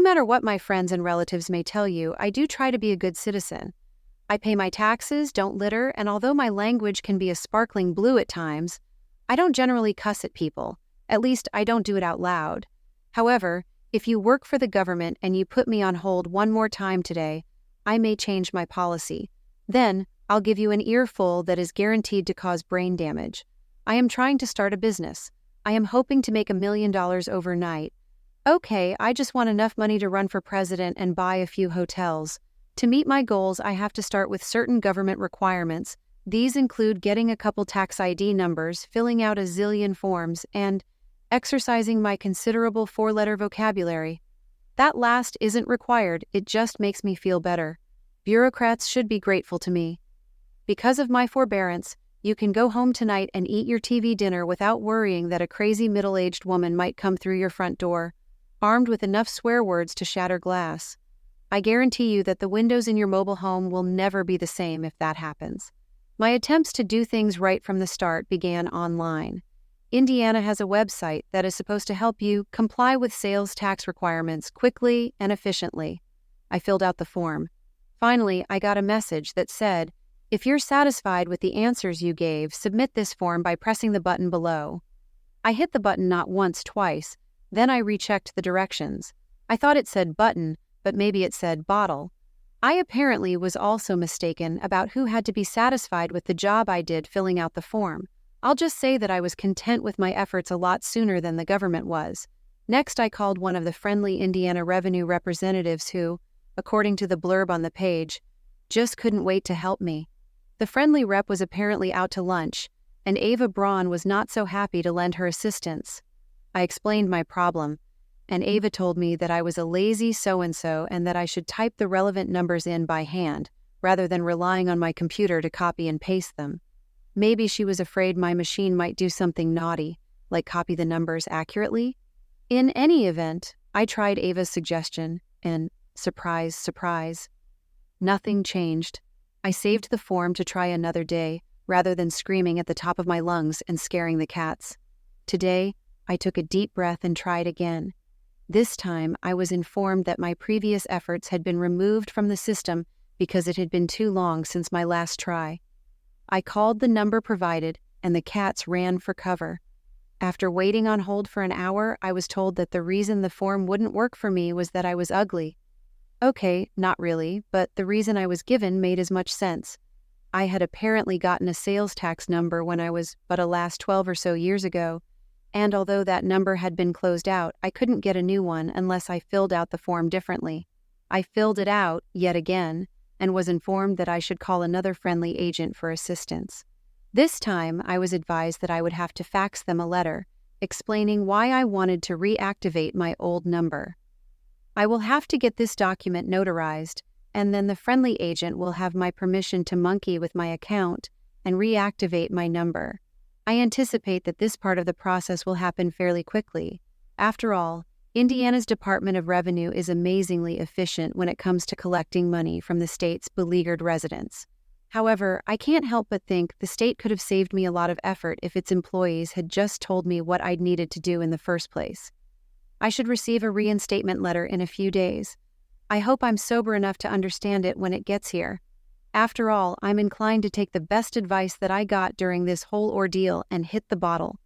No matter what my friends and relatives may tell you, I do try to be a good citizen. I pay my taxes, don't litter, and although my language can be a sparkling blue at times, I don't generally cuss at people. At least I don't do it out loud. However, if you work for the government and you put me on hold one more time today, I may change my policy. Then, I'll give you an earful that is guaranteed to cause brain damage. I am trying to start a business. I am hoping to make $1 million overnight. Okay, I just want enough money to run for president and buy a few hotels. To meet my goals, I have to start with certain government requirements. These include getting a couple tax ID numbers, filling out a zillion forms, and exercising my considerable four-letter vocabulary. That last isn't required, it just makes me feel better. Bureaucrats should be grateful to me. Because of my forbearance, you can go home tonight and eat your TV dinner without worrying that a crazy middle-aged woman might come through your front door, armed with enough swear words to shatter glass. I guarantee you that the windows in your mobile home will never be the same if that happens. My attempts to do things right from the start began online. Indiana has a website that is supposed to help you comply with sales tax requirements quickly and efficiently. I filled out the form. Finally, I got a message that said, "If you're satisfied with the answers you gave, submit this form by pressing the button below." I hit the button not once, twice. Then I rechecked the directions. I thought it said button, but maybe it said bottle. I apparently was also mistaken about who had to be satisfied with the job I did filling out the form. I'll just say that I was content with my efforts a lot sooner than the government was. Next, I called one of the friendly Indiana revenue representatives who, according to the blurb on the page, just couldn't wait to help me. The friendly rep was apparently out to lunch, and Ava Braun was not so happy to lend her assistance. I explained my problem, and Ava told me that I was a lazy so-and-so and that I should type the relevant numbers in by hand, rather than relying on my computer to copy and paste them. Maybe she was afraid my machine might do something naughty, like copy the numbers accurately. In any event, I tried Ava's suggestion, and surprise, surprise, nothing changed. I saved the form to try another day, rather than screaming at the top of my lungs and scaring the cats. Today, I took a deep breath and tried again. This time, I was informed that my previous efforts had been removed from the system because it had been too long since my last try. I called the number provided, and the cats ran for cover. After waiting on hold for an hour, I was told that the reason the form wouldn't work for me was that I was ugly. Okay, not really, but the reason I was given made as much sense. I had apparently gotten a sales tax number when I was but a last 12 or so years ago, and although that number had been closed out, I couldn't get a new one unless I filled out the form differently. I filled it out, yet again, and was informed that I should call another friendly agent for assistance. This time, I was advised that I would have to fax them a letter, explaining why I wanted to reactivate my old number. I will have to get this document notarized, and then the friendly agent will have my permission to monkey with my account and reactivate my number. I anticipate that this part of the process will happen fairly quickly. After all, Indiana's Department of Revenue is amazingly efficient when it comes to collecting money from the state's beleaguered residents. However, I can't help but think the state could have saved me a lot of effort if its employees had just told me what I'd needed to do in the first place. I should receive a reinstatement letter in a few days. I hope I'm sober enough to understand it when it gets here. After all, I'm inclined to take the best advice that I got during this whole ordeal and hit the bottle.